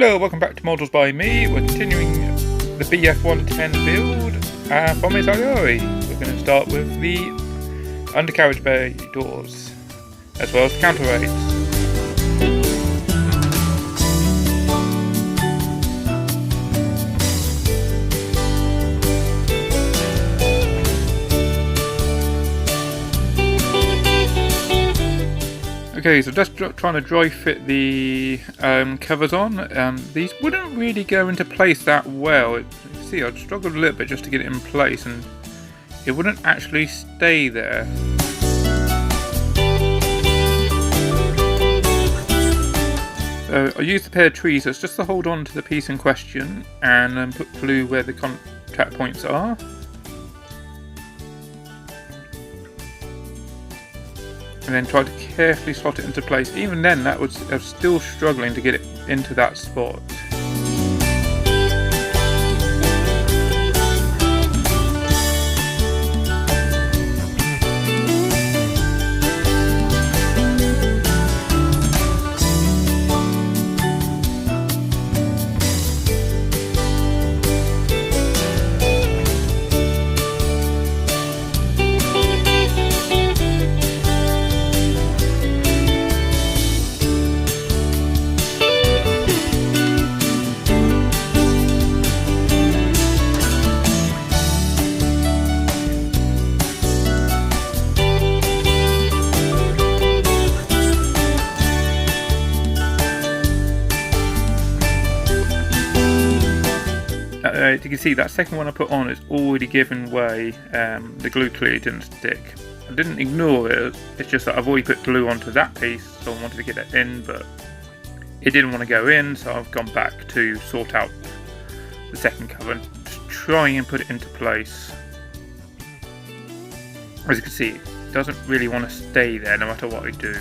Hello, welcome back to Models by Me. We're continuing the Bf110 build from Italeri. We're going to start with the undercarriage bay doors, as well as the counterweights. Okay, so just trying to dry fit the covers on. These wouldn't really go into place that well. You see, I'd struggled a little bit just to get it in place, and it wouldn't actually stay there. So I used a pair of tweezers just to hold on to the piece in question, and put glue where the contact points are. And then try to carefully slot it into place. Even then, I was still struggling to get it into that spot. You can see that second one I put on is already given way. The glue clearly didn't stick. I didn't ignore it, it's just that I've already put glue onto that piece, so I wanted to get it in, but it didn't want to go in, so I've gone back to sort out the second cover and just try and put it into place. As you can see, it doesn't really want to stay there no matter what I do.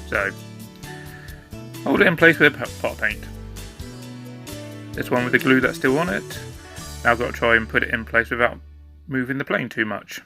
So, hold it in place with a pot of paint. This one with the glue that's still on it. Now I've got to try and put it in place without moving the plane too much.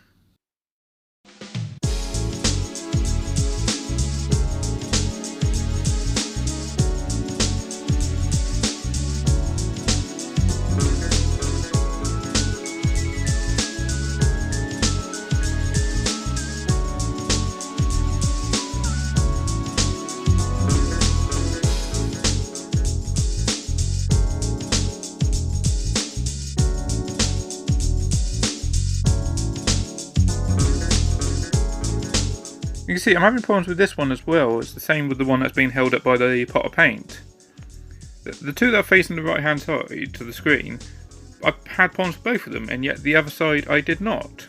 You can see I'm having problems with this one as well. It's the same with the one that's being held up by the pot of paint. The two that are facing the right hand side to the screen, I've had problems with both of them, and yet the other side I did not.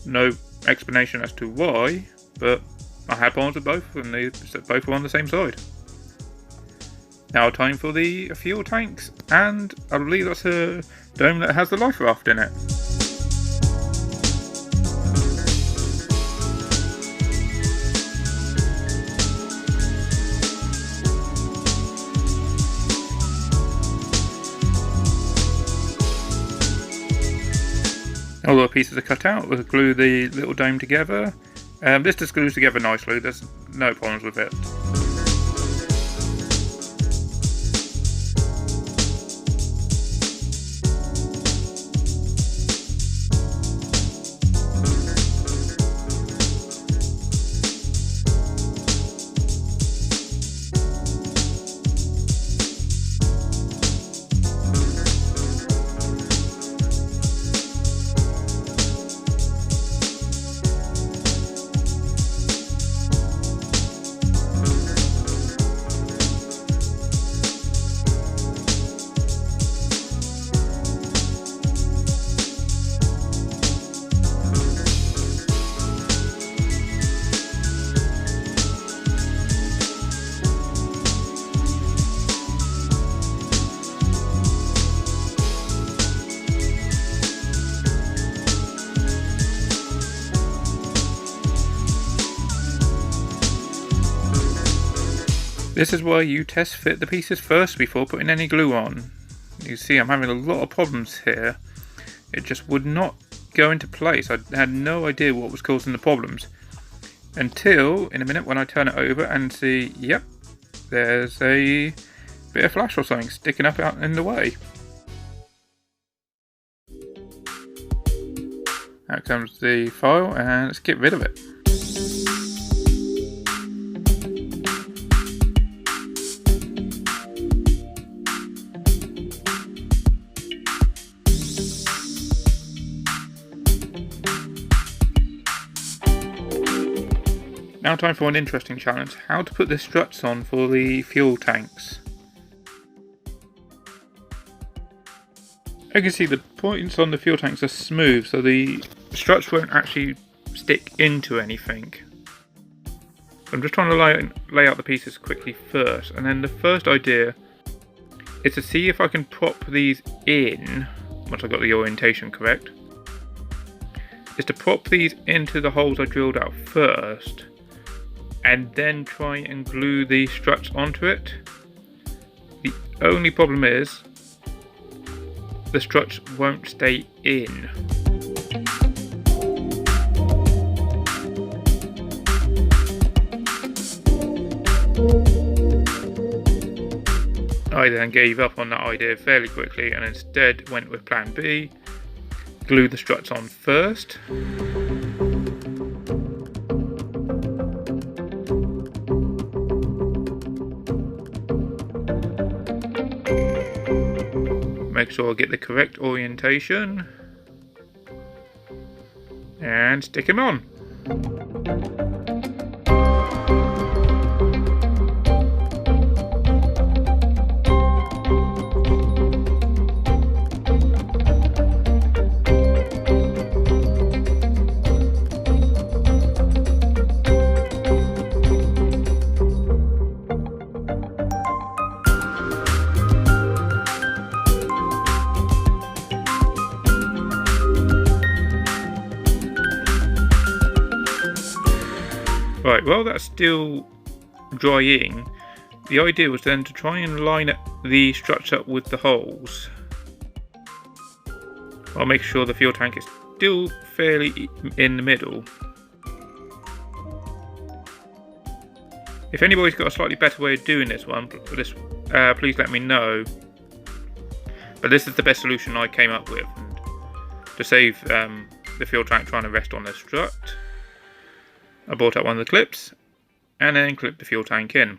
No explanation as to why, but I had problems with both, and they both were on the same side. Now time for the fuel tanks, and I believe that's a dome that has the life raft in it. All the pieces are cut out, we'll glue the little dome together. This just glues together nicely, there's no problems with it. This is why you test fit the pieces first before putting any glue on. You see I'm having a lot of problems here. It just would not go into place. I had no idea what was causing the problems. Until, in a minute, when I turn it over and see, yep, there's a bit of flash or something sticking up out in the way. Out comes the file, and let's get rid of it. Now time for an interesting challenge, how to put the struts on for the fuel tanks. You can see the points on the fuel tanks are smooth, so the struts won't actually stick into anything. I'm just trying to lay out the pieces quickly first, and then the first idea is to see if I can prop these in, once I got the orientation correct, is to prop these into the holes I drilled out first, and then try and glue the struts onto it. The only problem is the struts won't stay in. I then gave up on that idea fairly quickly and instead went with plan B, glue the struts on first. Make sure I get the correct orientation and stick him on. Right, while that's still drying, the idea was then to try and line the struts up with the holes. I'll make sure the fuel tank is still fairly in the middle. If anybody's got a slightly better way of doing this one, please let me know. But this is the best solution I came up with. And to save the fuel tank trying to rest on the strut, I brought out one of the clips and then clipped the fuel tank in.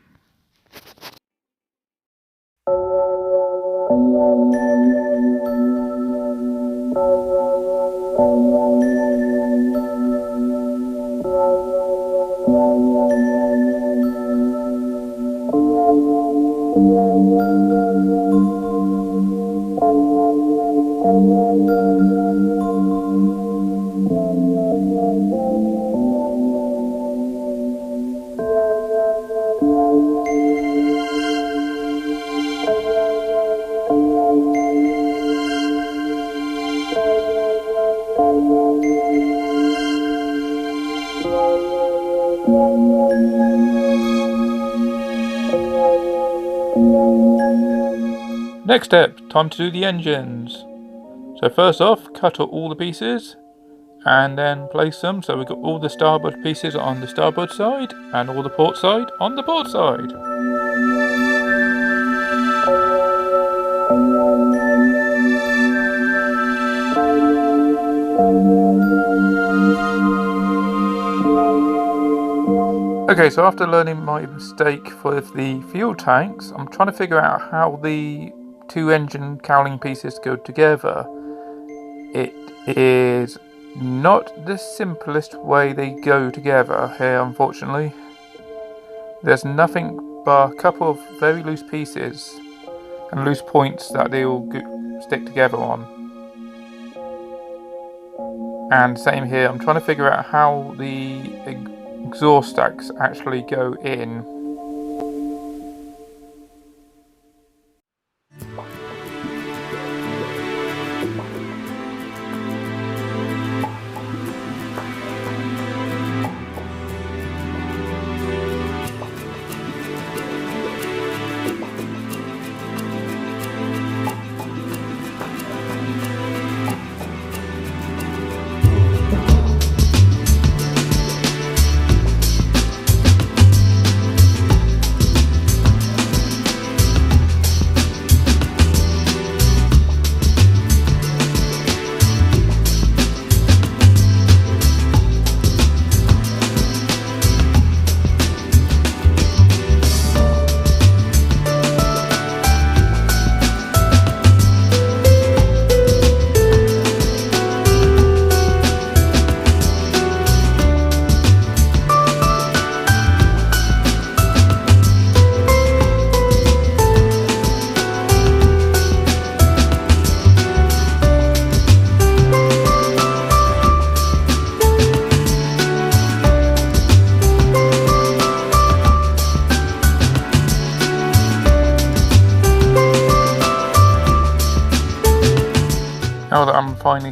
Next step, time to do the engines. So first off, cut out all the pieces and then place them. So we've got all the starboard pieces on the starboard side and all the port side on the port side. Okay, so after learning my mistake for the fuel tanks, I'm trying to figure out how the two engine cowling pieces go together. It is not the simplest way they go together here, unfortunately. There's nothing but a couple of very loose pieces and loose points that they all stick together on. And same here, I'm trying to figure out how the exhaust stacks actually go in.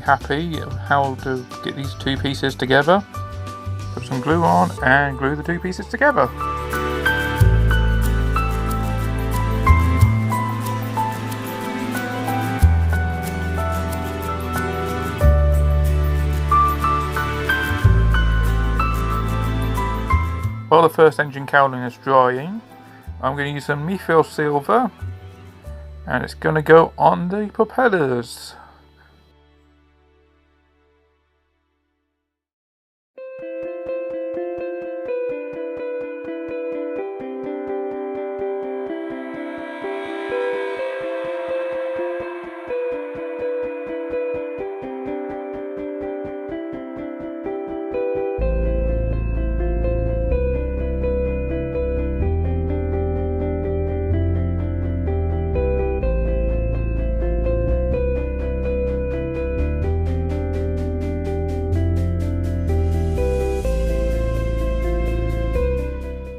happy how to get these two pieces together. Put some glue on and glue the two pieces together. While the first engine cowling is drying, I'm going to use some methyl silver, and it's going to go on the propellers.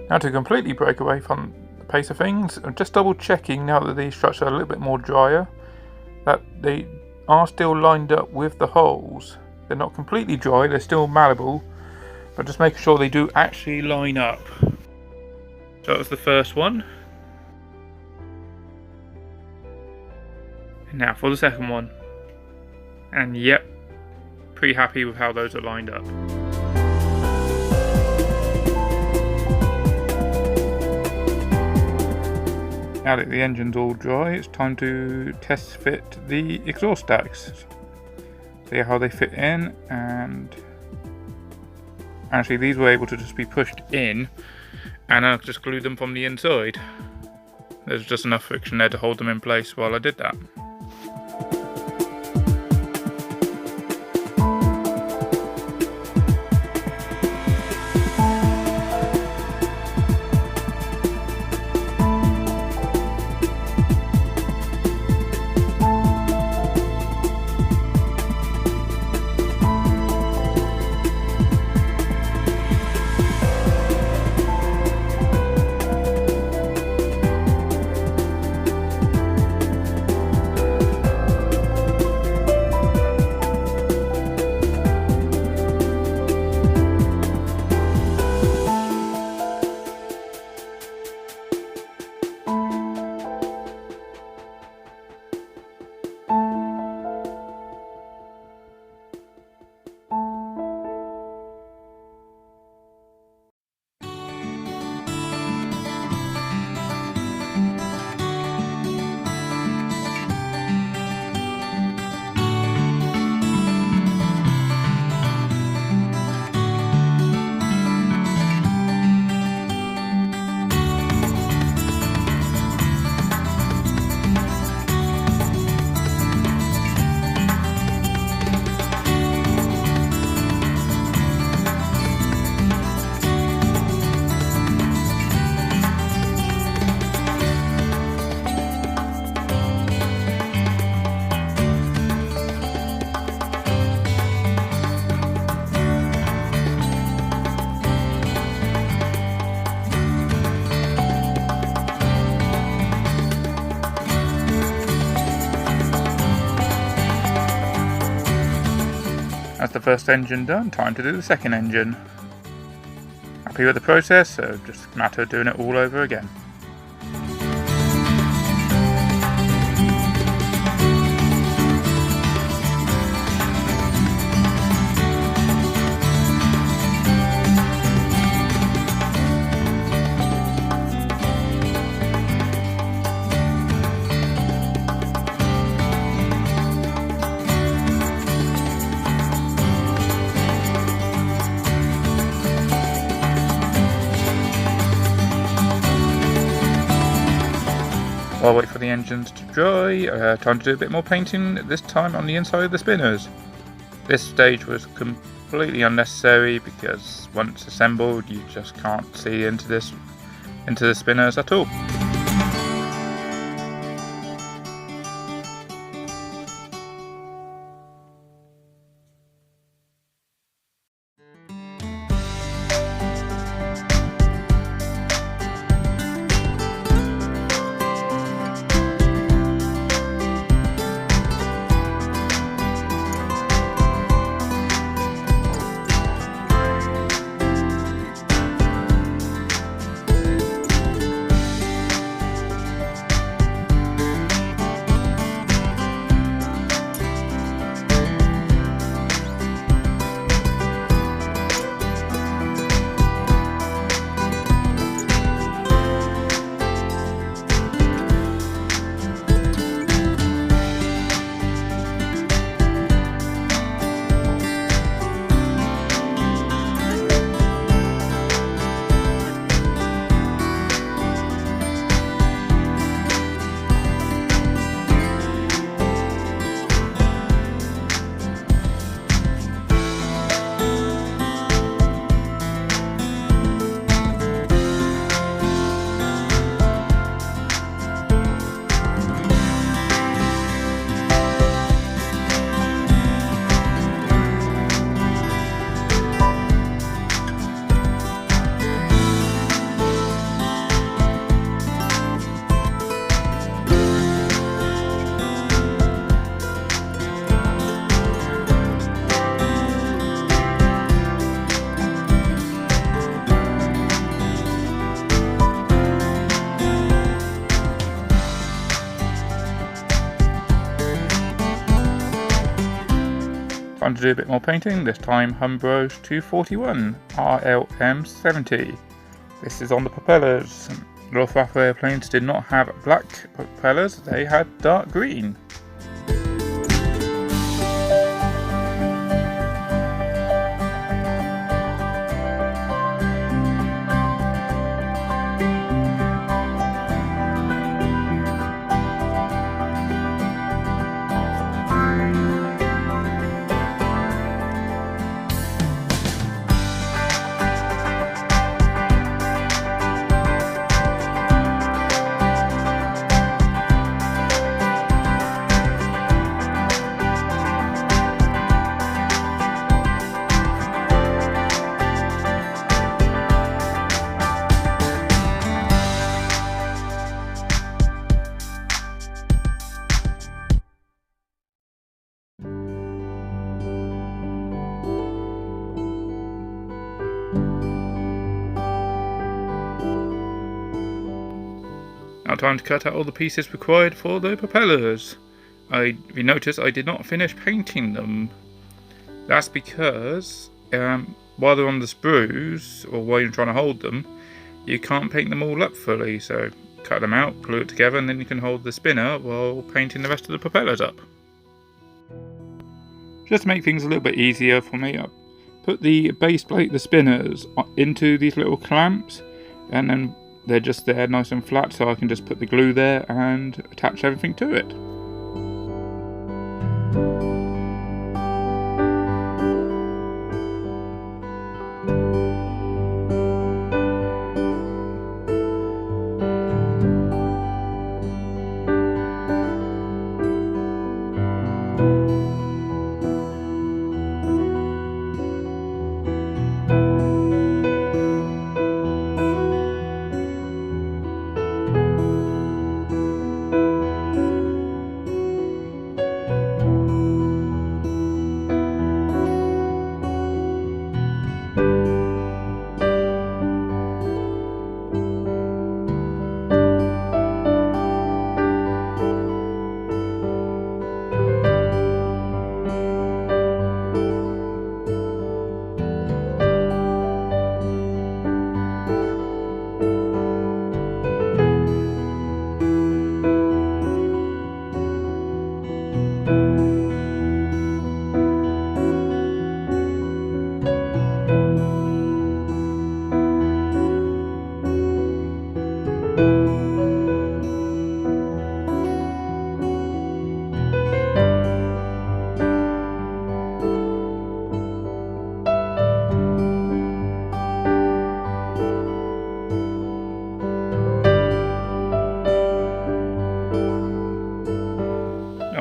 Now to completely break away from the pace of things, I'm just double checking now that these struts are a little bit more drier, that they are still lined up with the holes. They're not completely dry, they're still malleable, but just making sure they do actually line up. So that was the first one. And now for the second one. And yep, pretty happy with how those are lined up. Now that the engine's all dry, it's time to test fit the exhaust stacks. See how they fit in, and actually these were able to just be pushed in, and I just glued them from the inside. There's just enough friction there to hold them in place while I did that. That's the first engine done, time to do the second engine. Happy with the process, so just a matter of doing it all over again. While I wait for the engines to dry, time to do a bit more painting, this time on the inside of the spinners. This stage was completely unnecessary because once assembled you just can't see into the spinners at all. Time to do a bit more painting, this time Humbrose 241 RLM70. This is on the propellers. Luftwaffe airplanes did not have black propellers, they had dark green. Now time to cut out all the pieces required for the propellers. If you notice, I did not finish painting them. That's because while they're on the sprues, or while you're trying to hold them, you can't paint them all up fully, so cut them out, glue it together, and then you can hold the spinner while painting the rest of the propellers up. Just to make things a little bit easier for me, I put the base plate, the spinners, into these little clamps, and then they're just there nice and flat, so I can just put the glue there and attach everything to it.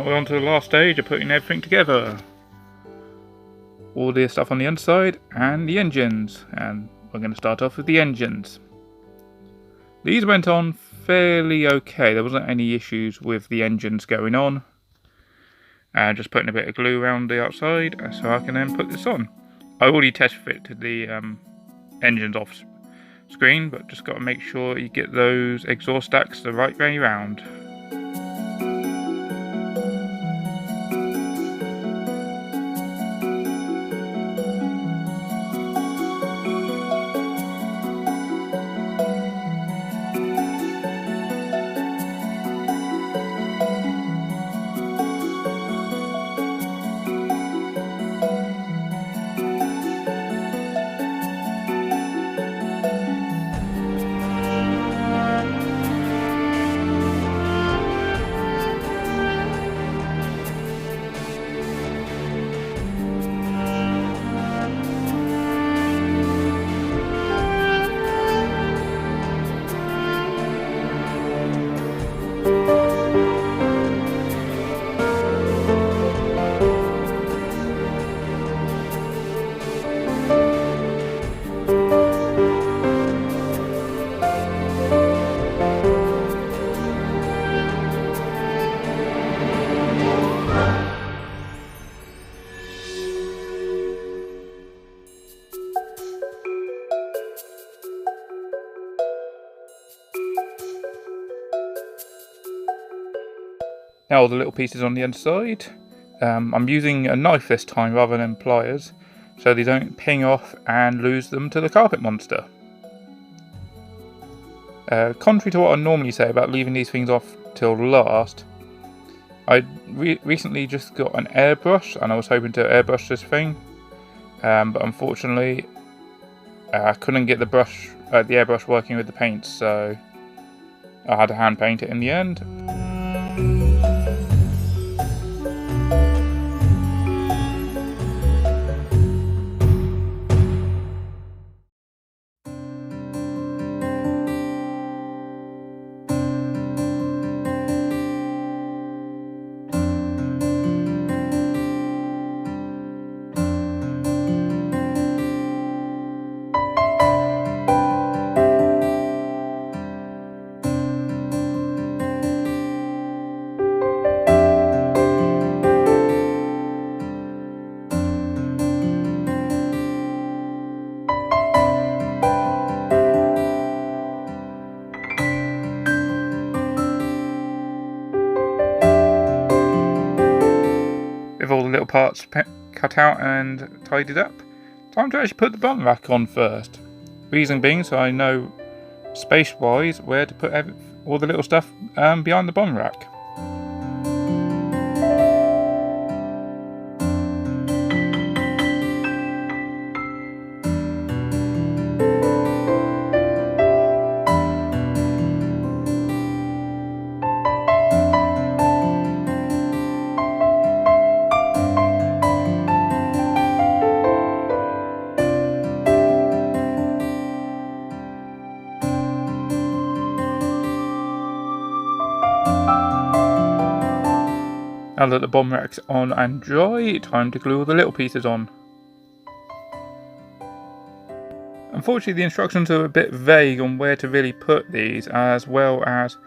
We're on to the last stage of putting everything together. All the stuff on the underside and the engines, and we're going to start off with the engines. These went on fairly okay, there wasn't any issues with the engines going on. And just putting a bit of glue around the outside so I can then put this on. I already test fitted the engines off screen, but just got to make sure you get those exhaust stacks the right way round. Now all the little pieces on the underside, I'm using a knife this time rather than pliers, so they don't ping off and lose them to the carpet monster. Contrary to what I normally say about leaving these things off till last, I recently just got an airbrush and I was hoping to airbrush this thing, but unfortunately I couldn't get the airbrush working with the paint, so I had to hand paint it in the end. With all the little parts cut out and tidied up, time to actually put the bum rack on first. Reason being so I know space-wise where to put all the little stuff behind the bum rack. Now that the bomb rack's on and dry, time to glue all the little pieces on. Unfortunately, the instructions are a bit vague on where to really put these, as well as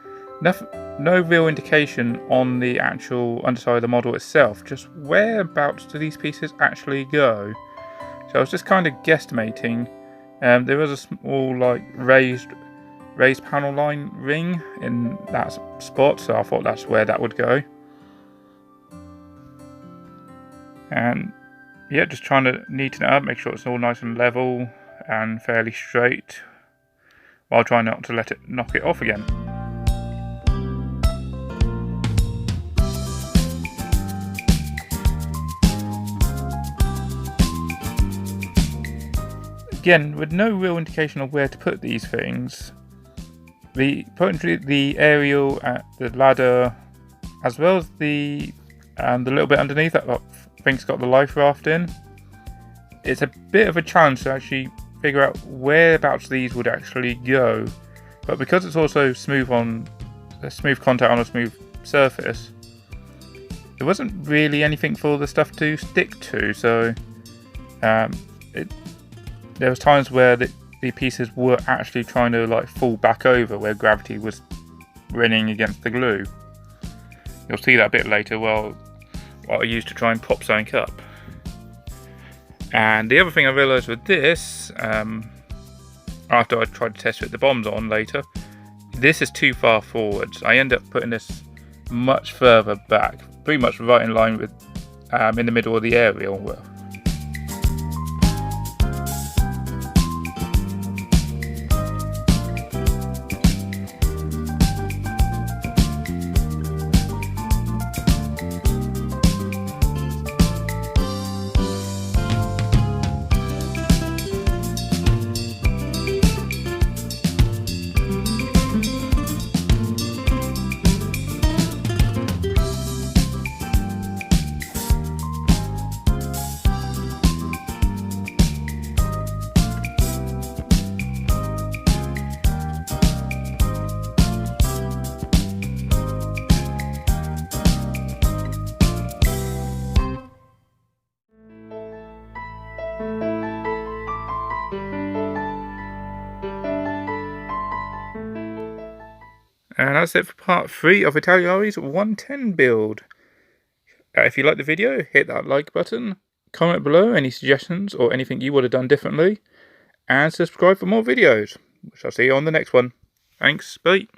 no real indication on the actual underside of the model itself, just whereabouts do these pieces actually go. So I was just kind of guesstimating. There was a small raised panel line ring in that spot, so I thought that's where that would go. And yeah, just trying to neaten it up, make sure it's all nice and level and fairly straight, while trying not to let it knock it off again. Again, with no real indication of where to put these things, the aerial, the ladder, as well as the little bit underneath that I think's got the life raft in, it's a bit of a challenge to actually figure out whereabouts these would actually go. But because it's also smooth contact on a smooth surface, there wasn't really anything for the stuff to stick to. So there was times where the pieces were actually trying to fall back over where gravity was running against the glue. You'll see that a bit later. Well, what I used to try and pop something up. And the other thing I realised with this, after I tried to test it with the bombs on later, this is too far forwards. I end up putting this much further back, pretty much right in line with in the middle of the aerial. And that's it for part 3 of Italeri 110 build. If you like the video, hit that like button, comment below any suggestions or anything you would have done differently, and subscribe for more videos, which I'll see you on the next one. Thanks, bye.